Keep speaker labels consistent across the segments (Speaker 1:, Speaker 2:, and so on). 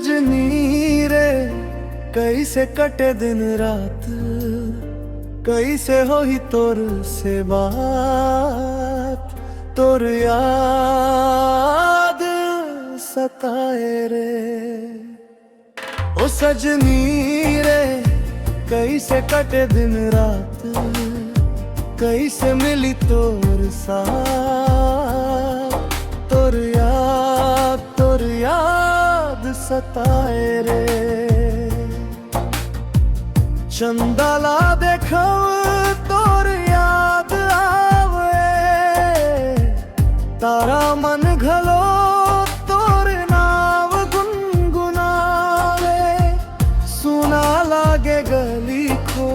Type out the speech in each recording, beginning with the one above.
Speaker 1: सजनी रे कैसे कटे दिन रात, कैसे हो ही तोर से बात, तोर याद सताए रे। ओ सजनी रे कैसे कटे दिन रात, कैसे मिली तोर साथ, तोर याद सताए रे। चंदाला देखो तोर याद आवे, तारा मन घलो तोर नाव गुनगुनावे। सुना लागे गली खो,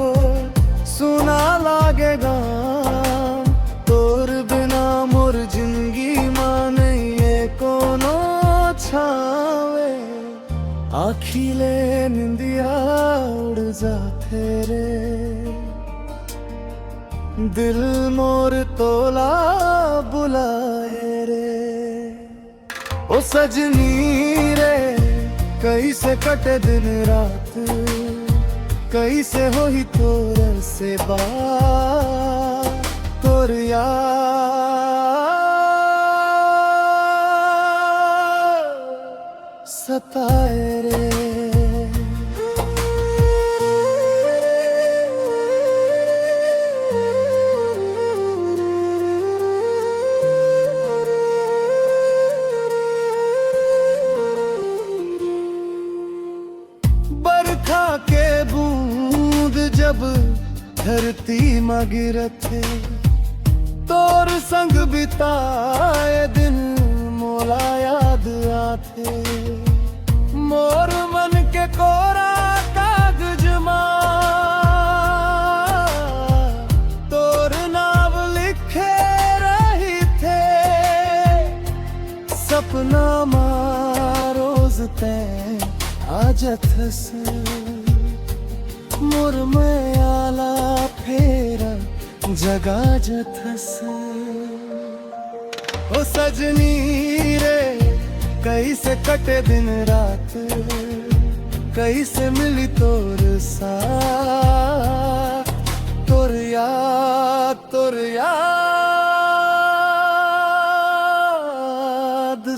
Speaker 1: सुना लागे गाम, तोर बिना मोर जिंदगी माने ये कोनो छावे। आखिले निंदिया उड़ जाते रे, दिल मोर तोला बुलाए रे। ओ सजनी रे कैसे कटे दिन रात, कैसे हो ही तोर से बात, तोर याद सताए रे। बरखा के बूंद जब धरती में गिरते, तोर संग बिताए दिन मोला याद आते। मोर मन के कोरा कागज मां तोर नाम लिखे रही थे। सपना रोज ते आजत से मोर में आला फेरा जगा जथस। ओ सजनी रे कैसे कटे दिन रात, कैसे मिली तोर साथ, तोर याद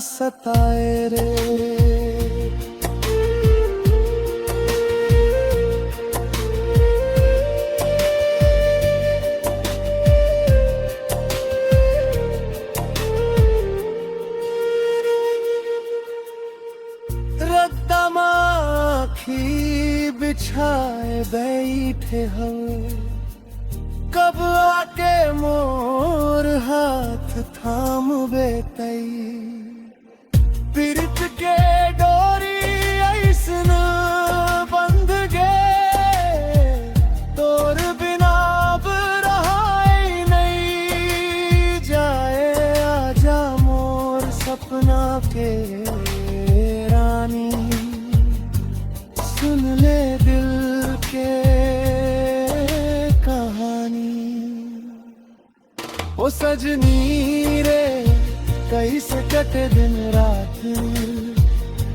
Speaker 1: सताए रे। आँखी बिछाए बैठे हम, कब आके मोर हाथ थाम बेतई। पिरत के डोरी ऐसन बंध गे, तोर बिना अब रहाई नहीं जाए। आजा मोर सपना के रानी, सुन ले दिल के कहानी। ओ सजनी रे कैसे कटे दिन रात,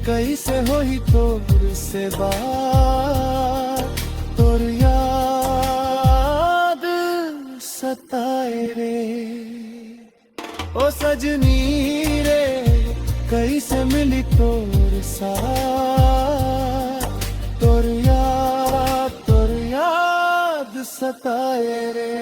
Speaker 1: कैसे हो ही तोर से बात, तोर याद सताए रे। ओ सजनी रे कैसे मिली तोर साथ, तोर याद सताए रे।